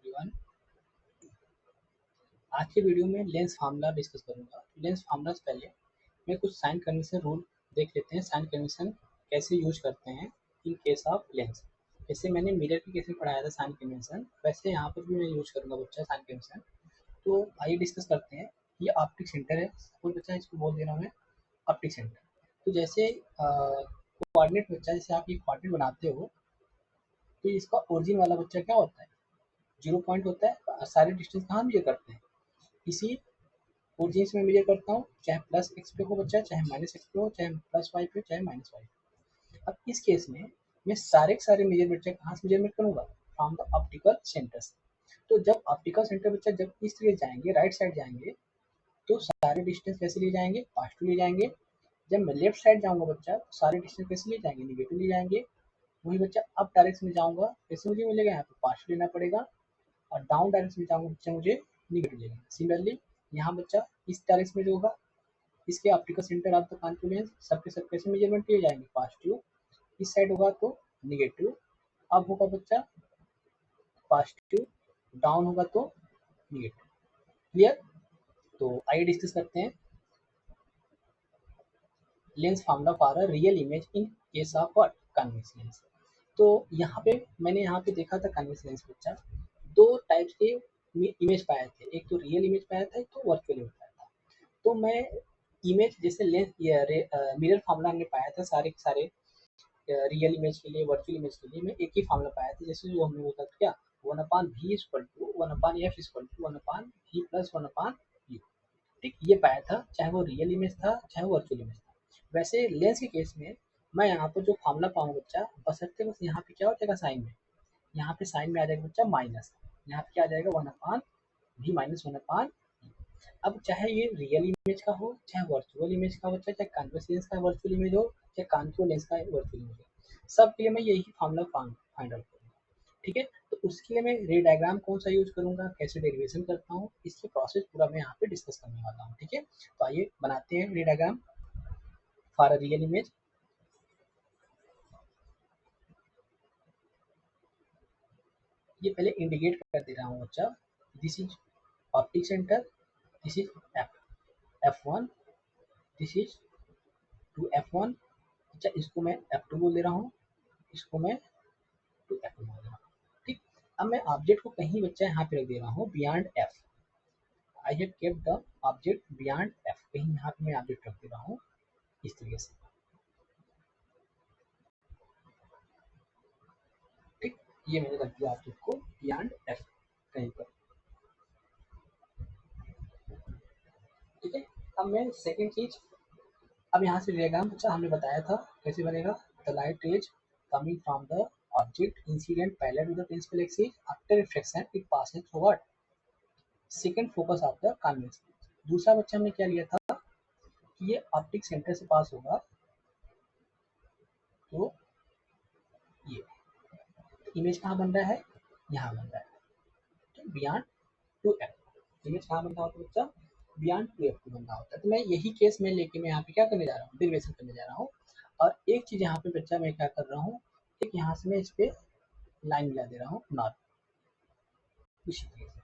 Everyone. आज के video में लेंस फार्मूला डिस्कस करूंगा। लेंस फार्मूला से पहले मैं कुछ साइन कन्वेंशन रूल देख लेते हैं। साइन कन्वेंशन कैसे यूज करते हैं इन केस ऑफ लेंस। जैसे मैंने मिरर के केस में पढ़ाया था साइन कन्वेंशन, वैसे यहाँ पर भी मैं यूज करूंगा बच्चा साइन कन्वेंशन। तो आइए डिस्कस करते हैं। ये ऑप्टिक सेंटर है, कोई बच्चा इसको बोल दे रहा हूँ मैं ऑप्टिक सेंटर। तो जैसे कोऑर्डिनेट बच्चा, जैसे आप ये कोऑर्डिनेट बनाते हो तो इसका ओरिजिन वाला बच्चा क्या होता है, 0 पॉइंट होता है। सारे डिस्टेंस कहाँ मेजर करते हैं, इसी ओरिजिन से मैं मेजर करता हूँ, चाहे प्लस एक्स पे हो बच्चा, चाहे माइनस एक्स पे हो, चाहे प्लस वाई पे हो, चाहे माइनस वाई। अब इस केस में मैं सारे के सारे मेजर बच्चा कहाँ से मेजरमेंट करूंगा, फ्रॉम द ऑप्टिकल सेंटर से। तो जब ऑप्टिकल सेंटर बच्चा जब इस तरह जाएंगे, राइट साइड जाएंगे, तो सारे डिस्टेंस कैसे लिए जाएंगे, पॉजिटिव ले जाएंगे। जब मैं लेफ्ट साइड जाऊंगा बच्चा, तो सारे डिस्टेंस कैसे लिए जाएंगे, निगेटिव ले जाएंगे। वही बच्चा अप डायरेक्शन में जाऊंगा, कैसे मुझे मिलेगा, यहाँ पे पॉजिटिव लेना पड़ेगा। और डाउन डायरेक्शन में जाऊंगा बच्चा, मुझे निगेटिव लेना। सिमिलरली यहाँ बच्चा इस डायरेक्शन में जो होगा, इसके optical centre of the Confluence सबके सब कैसे मेजरमेंट किए जाएंगे, पॉजिटिव। इस साइड होगा तो निगेटिव। अब होगा बच्चा पॉजिटिव, डाउन होगा तो निगेटिव। क्लियर। तो आइए डिस्कस करते हैं lens formula for a real image in case of what, convex lens. तो यहाँ पे मैंने यहाँ पे देखा था कन्वेक्स लेंस बच्चा, दो टाइप के इमेज पाए थे, एक तो रियल इमेज पाया था, एक तो वर्चुअल इमेज पाया था। तो मैं इमेज जैसे लेंस मिरर फार्मूला हमने पाया था सारे के सारे रियल इमेज के लिए, वर्चुअल इमेज के लिए मैं एक ही फार्मूला पाया था। जैसे जो हमने बोला था क्या, 1/v equal to 1/f equal to 1/v plus 1/u। ठीक, ये पाया था, चाहे वो रियल इमेज था चाहे वो वर्चुअल इमेज था। वैसे लेंस के केस में मैं यहाँ पर जो फार्मूला पाऊंगा बच्चा, बशर्ते बस यहाँ पे क्या हो जाएगा साइन में, यहाँ पे साइन में आ जाएगा बच्चा माइनस, यहाँ पे क्या आ जाएगा 1/v माइनस 1/। अब चाहे ये रियल इमेज का हो चाहे वर्चुअल इमेज का बच्चा, चाहे कॉन्वेक्स लेंस का वर्चुअल इमेज हो चाहे कॉन्केव लेंस का वर्चुअल इमेज हो, सब के लिए मैं यही फार्मूला फाइंड आउट करूंगा। ठीक है। तो उसके लिए मैं रे डायग्राम कौन सा यूज करूंगा, कैसे डेरिवेशन करता हूँ, इसकी प्रोसेस पूरा मैं यहाँ पे डिस्कस करने वाला हूँ। ठीक है, तो आइए बनाते हैं ray diagram for a real image. ये पहले इंडिकेट कर दे रहा हूँ बच्चा, this is optic centre, this is F1, this is two F1। अच्छा, इसको मैं F2 बोल दे रहा हूँ, इसको मैं टू F2 बोल दे रहा हूँ। ठीक। अब मैं ऑब्जेक्ट को कहीं बच्चा यहाँ पे रख दे रहा हूँ beyond F। I have kept the object beyond F, कहीं यहाँ पे मैं ऑब्जेक्ट रख दे रहा हूँ इस तरीके से। ठीक, ये मैंने रख दिया ऑब्जेक्ट को बियॉन्ड F कहीं पर। ठीक है। अब मैं सेकेंड चीज, अब यहाँ से डायग्राम बच्चा हमने बताया था कैसे बनेगा। The light rays coming from the object incident parallel to the principal axis, after reflection it passes through what, second focus of the convex. दूसरा बच्चा हमने क्या लिया था कि ये ऑप्टिक सेंटर से पास होगा, तो ये इमेज कहाँ बन रहा है, यहाँ बन रहा है। तो बियॉन्ड टू एफ इमेज कहाँ बन रहा होता है बच्चा, बियॉन्ड टू एफ बन रहा होता है। तो मैं यही केस में लेके मैं यहाँ पे क्या करने जा रहा हूँ, डेरिवेशन करने जा रहा हूँ। और एक चीज यहाँ पे बच्चा मैं क्या कर रहा हूँ, एक यहाँ से मैं इस पे लाइन मिला दे रहा हूँ नॉर्थ, इसी तरीके से।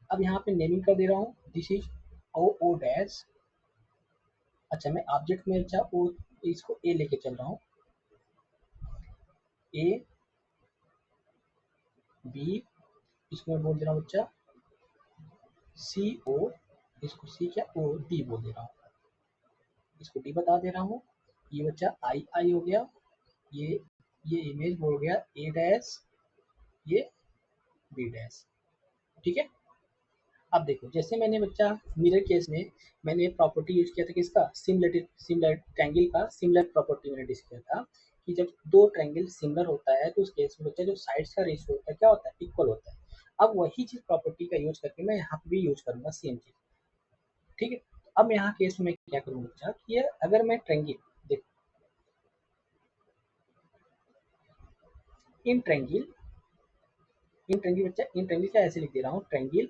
अब यहाँ पे नेमिंग कर दे रहा हूँ, this is O O dash. अच्छा, मैं ऑब्जेक्ट में अच्छा ओ, इसको ए लेके चल रहा हूँ, ए बी, इसको मैं बोल दे रहा हूँ बच्चा सी ओ, इसको सी क्या ओ डी बोल दे रहा हूँ, इसको डी बता दे रहा हूँ। ये बच्चा आई आई हो गया, ये इमेज हो गया ए डैश, ये बी डैश। ठीक है। अब देखो, जैसे मैंने बच्चा मिरर केस में मैंने प्रॉपर्टी यूज किया था किसका, सिमिलर ट्रायंगल का सिमिलर प्रॉपर्टी मैंने डिस्कस किया था कि जब दो ट्रायंगल सिमिलर होता है तो उस केस में बच्चा जो साइड्स का रेशियो होता है क्या होता है, इक्वल होता है। अब वही चीज प्रॉपर्टी का यूज करके मैं यहाँ पे भी यूज करूंगा सेम चीज। ठीक है। अब मैं यहाँ केस में क्या करूँगा बच्चा कि अगर मैं ट्रायंगल देखो, इन ट्रायंगल बच्चा, इन ट्रायंगल क्या ऐसे लिख दे रहा हूँ, ट्रायंगल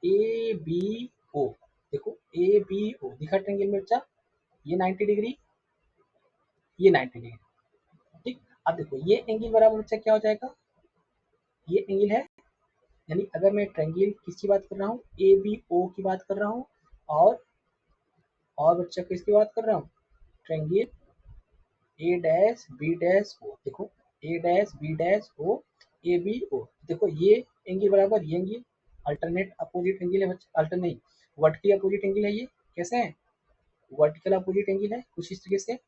ए बी ओ। देखो ए बी ओ दिखा ट्रायंगल में बच्चा, ये 90 डिग्री, ये 90 डिग्री। ठीक। अब देखो ये एंगल बराबर बच्चा क्या हो जाएगा, ये एंगल है, यानी अगर मैं ट्रायंगल किसकी बात कर रहा हूँ, ए बी ओ की बात कर रहा हूँ, और बच्चा किसकी बात कर रहा हूँ, triangle A dash B dash O. देखो A dash B dash O, A B O. देखो ये एंगल बराबर ये एंगल, अल्टरनेट अपोजिट एंगल है बच्चा, अल्टर नहीं, वर्टिकल अपोजिट एंगल है ये। कैसे है, वर्टिकल अपोजिट एंगल है कुछ इस तरीके से।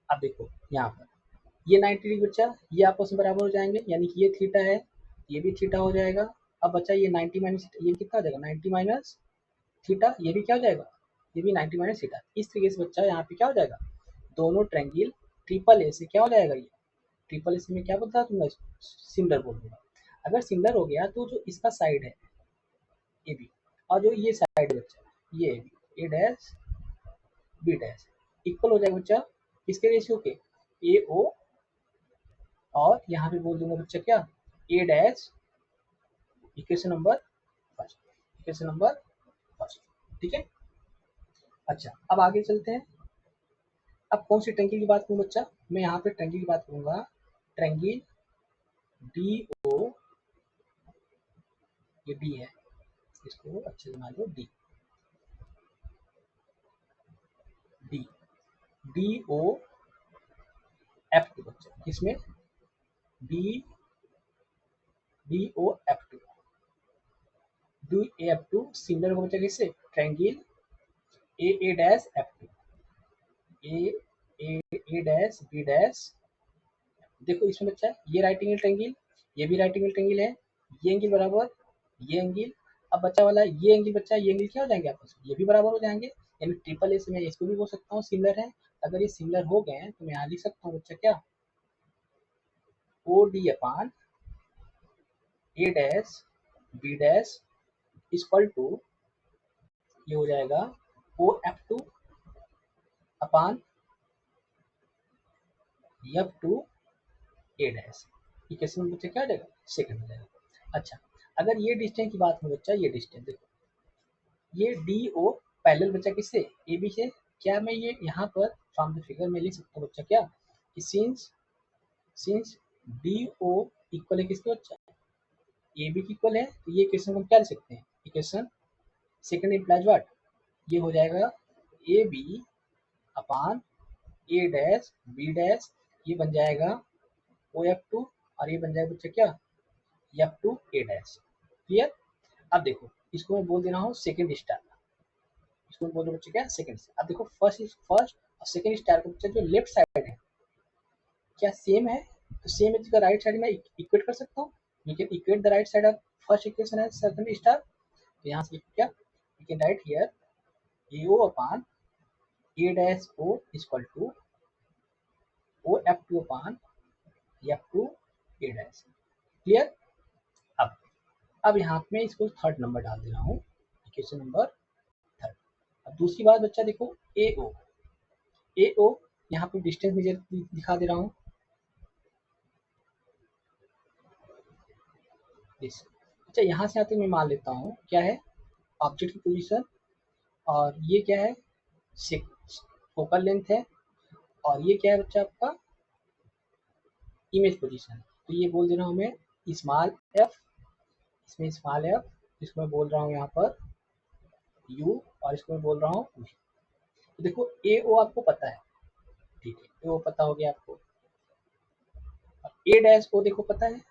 अब देखो यहाँ पर ये 90 डिग्री बच्चा, ये आपस में बराबर हो जाएंगे, यानी कि ये थीटा है, ये भी थीटा हो जाएगा। अब बच्चा ये 90 माइनस ये कितना हो जाएगा, 90 माइनस थीटा, ये भी क्या हो जाएगा, ये भी 90 माइनस थीटा। इस तरीके से बच्चा यहाँ पे क्या हो जाएगा, दोनों ट्रायंगल ट्रिपल ए से क्या हो जाएगा, ये ट्रिपल ए से में क्या बता दूंगा, सिमिलर बोल दूंगा। अगर सिमिलर हो गया तो जो इसका साइड है ए बी, और जो ये साइड है बच्चा ये A B, A dash B dash equal हो जाएगा बच्चा किसके रेशियो के, ए ओ, और यहाँ पे बोल दूंगा बच्चा क्या, A dash, equation number first, equation number first. ठीक है। अच्छा अब आगे चलते हैं। अब कौन सी ट्रायंगल की बात करूँ बच्चा, मैं यहाँ पे ट्रायंगल की बात करूंगा, ट्रायंगल डी ओ, ये डी है, इसको अच्छे से मान लो, D D D O F two बच्चा, किसमें, D D O F two, D F two similar हो बच्चा किससे, triangle A A dash F two, A A dash B dash. देखो इसमें बच्चा ये राइट एंगल ट्रायंगल, ये भी राइट एंगल ट्रायंगल है, ये एंगल बराबर ये एंगल। अब बच्चा वाला ये एंगल बच्चा, ये एंगल क्या हो जाएंगे आपस में, ये भी बराबर हो जाएंगे, यानी ट्रिपल ए से मैं इसको भी बोल सकता हूँ सिमिलर है। अगर ये सिमिलर हो गए हैं तो मैं यहाँ लिख सकता हूँ बच्चा क्या, O D upon A dash B dash equal to, ये हो जाएगा O F two upon F two A dash. Equation में बच्चा क्या हो जाएगा, सेकंड हो जाएगा। अच्छा अगर ये डिस्टेंस की बात हो बच्चा, ये डिस्टेंस देखो, ये डी ओ पैरेलल बच्चा किससे, ए बी से। क्या मैं ये यहाँ पर फ्रॉम द फिगर में लिख सकता हूँ बच्चा क्या, कि since since D O equal है किसके बच्चा, ए बी की इक्वल है, तो ये इक्वेशन को हम क्या लिख सकते हैं, इक्वेशन सेकंड इम्प्लाइज व्हाट, ये हो जाएगा A B upon A dash B dash, ये बन जाएगा ओ एफ टू, और ये बन जाएगा बच्चा क्या, F two A dash. Clear. अब देखो इसको मैं बोल दे रहा हूँ सेकंड स्टार, इसको मैं बोल रहा हूँ बच्चा क्या, सेकंड स्टार। अब देखो फर्स्ट इज फर्स्ट और सेकंड स्टार का बच्चा जो लेफ्ट साइड है क्या सेम है, तो सेम है तो राइट साइड में इक्वेट कर सकता हूँ, you can equate the right side of first equation है सेकंड स्टार। तो यहाँ से लिखो क्या, you can write here A O upon A dash O equal to O F two upon F two A dash. Clear. अब यहाँ पे इसको थर्ड नंबर डाल दे रहा हूँ, इक्वेशन नंबर थर्ड। अब दूसरी बात बच्चा देखो, ए ओ, ए ओ यहाँ पे डिस्टेंस मुझे दिखा दे रहा हूँ, अच्छा यहाँ से आते मैं मान लेता हूँ क्या है, ऑब्जेक्ट की पोजीशन, और ये क्या है, फोकल लेंथ है, और ये क्या है बच्चा आपका इमेज पोजीशन। तो ये बोल दे रहा हूँ मैं स्मॉल एफ, इसमें स्मॉल एफ, इसको मैं बोल रहा हूँ यहाँ पर यू, और इसको मैं बोल रहा हूँ v। तो देखो ए ओ आपको पता है, ठीक है, ए ओ पता हो गया आपको, ए डैश ओ देखो पता है,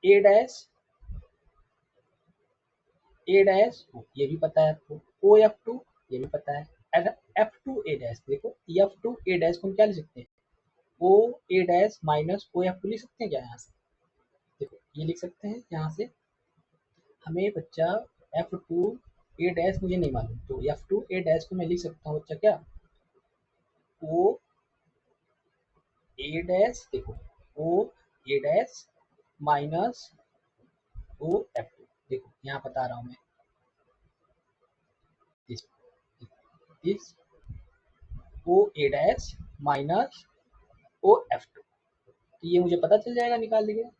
ए डैश ए डैश ये भी पता है आपको, ओ एफ टू ये भी पता है, एफ टू ए डैश देखो, एफ टू ए डैश को हम क्या लिख सकते हैं, O A dash minus O F two लिख सकते हैं क्या, यहाँ से देखो ये लिख सकते हैं यहाँ से। हमें बच्चा एफ टू ए डैश मुझे नहीं मालूम, तो एफ टू ए डैश को मैं लिख सकता हूँ बच्चा क्या, ओ ए डैश देखो, O A dash minus O F two, देखो यहाँ बता रहा हूँ मैं, this this O A dash minus O F two, तो ये मुझे पता चल जाएगा, निकाल लीजिए।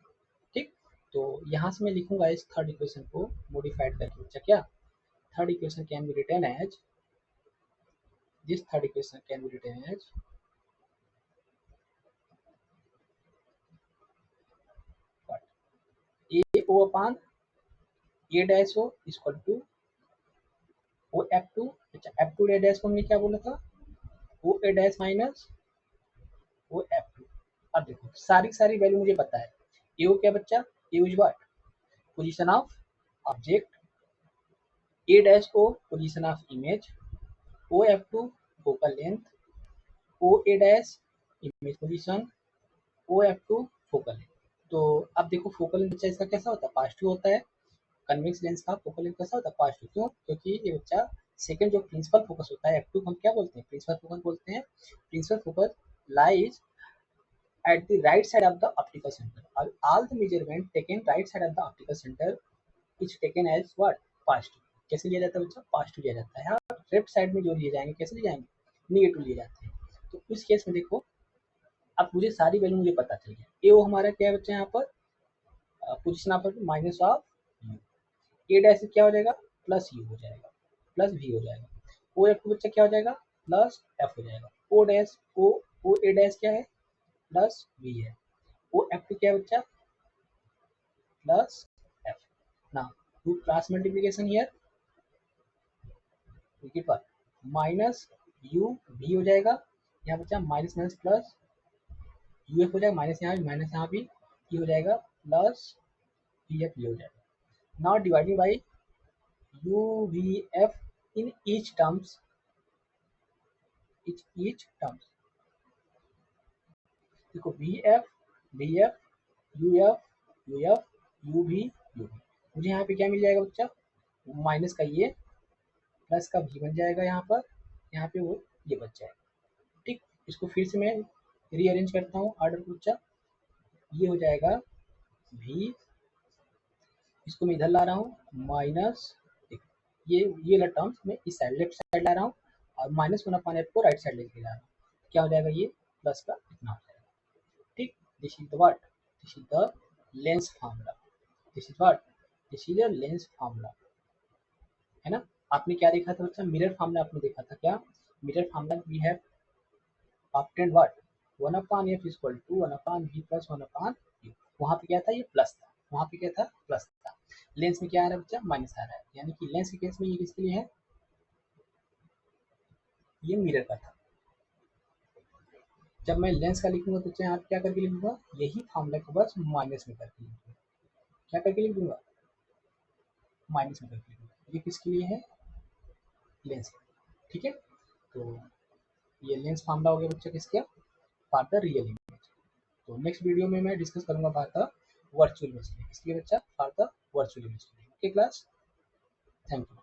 ठीक, तो यहाँ से मैं लिखूंगा इस थर्ड इक्वेशन को मॉडिफाइड करके बच्चा क्या, third equation can be written as, this third equation can be written as AO upon A dash O equal to O F2। अच्छा F2 डैश को हमने क्या बोला था, O A dash minus O F2। अब देखो सारी वैल्यू मुझे पता है। AO क्या बच्चा, AO is what, position of object, A dash O position of image, O F2 focal length, O A dash image position, O F2 focal length. तो अब देखो फोकल लेंथ बच्चा इसका कैसा होता है, पॉजिटिव होता है। कन्वेक्स लेंस का फोकल लेंथ कैसा होता है, पॉजिटिव। क्यों, क्योंकि ये बच्चा सेकंड जो प्रिंसिपल फोकस होता है F2 को हम क्या बोलते हैं, प्रिंसिपल फोकस बोलते हैं। Principal focus lies at the right side of the optical center. All the measurement taken right side of the optical center is taken as what, positive। कैसे लिया जाता है बच्चा, पॉजिटिव लिया जाता है। और लेफ्ट साइड में जो लिए जाएंगे कैसे लिए जाएंगे, निगेटिव लिए जाते हैं। तो उस केस में देखो अब मुझे सारी वैल्यू मुझे पता चल गया। ए ओ हमारा क्या है बच्चा, यहाँ पर position of minus of you, A dash क्या हो जाएगा, प्लस यू हो जाएगा, प्लस वी हो जाएगा। ओ एफ बच्चा क्या हो जाएगा, प्लस एफ हो जाएगा। O dash O A dash क्या है, प्लस वी है। ओ एफ क्या है बच्चा, plus F. Now do cross multiplication here, पर माइनस यू वी हो जाएगा, यहाँ बच्चा minus minus plus U F हो जाएगा, माइनस यहाँ भी ये हो जाएगा, प्लस वी एफ ये हो जाएगा। Now dividing by U V F in each terms, each terms. देखो V F U F U V मुझे यहाँ पे क्या मिल जाएगा बच्चा, माइनस का ये प्लस का भी बन जाएगा, यहाँ पर यहाँ पे वो ये बच जाएगा। ठीक, इसको फिर से मैं रीअरेंज करता हूँ ऑर्डर को बच्चा। ये हो जाएगा भी, इसको मैं इधर ला रहा हूँ माइनस, ये वाला टर्म्स मैं इस साइड लेफ्ट साइड ला रहा हूँ और माइनस वन अपॉन एफ को राइट साइड लेके ला रहा हूँ। क्या हो जाएगा, ये प्लस का इतना हो जाएगा। ठीक, this is the what, this is the lens formula, this is what, this is the lens formula, है ना। आपने क्या देखा था बच्चा, मिरर फार्मूला आपने देखा था। क्या mirror formula, we have obtained what, 1 upon f equal to 1 upon v plus 1 upon u। वहाँ पे क्या था, ये प्लस था, वहाँ पे क्या था, प्लस था। लेंस में क्या आ रहा है बच्चा, माइनस आ रहा है, यानी कि लेंस के केस में ये किसके लिए है, ये मिरर का था। जब मैं लेंस का लिखूंगा तो यहाँ पे क्या करके लिखूंगा, यही फार्मूला को बस माइनस में करके लिखूंगा। क्या करके लिख दूंगा, माइनस में करके लिखूंगा। ये किसके लिए है, लेंस। ठीक है, तो ये लेंस फार्मूला हो गया बच्चा किसका, फॉर द रियल इमेज। तो नेक्स्ट वीडियो में मैं डिस्कस करूंगा फॉर द वर्चुअल इमेज, इसलिए बच्चा for the virtual image. Okay class, thank you.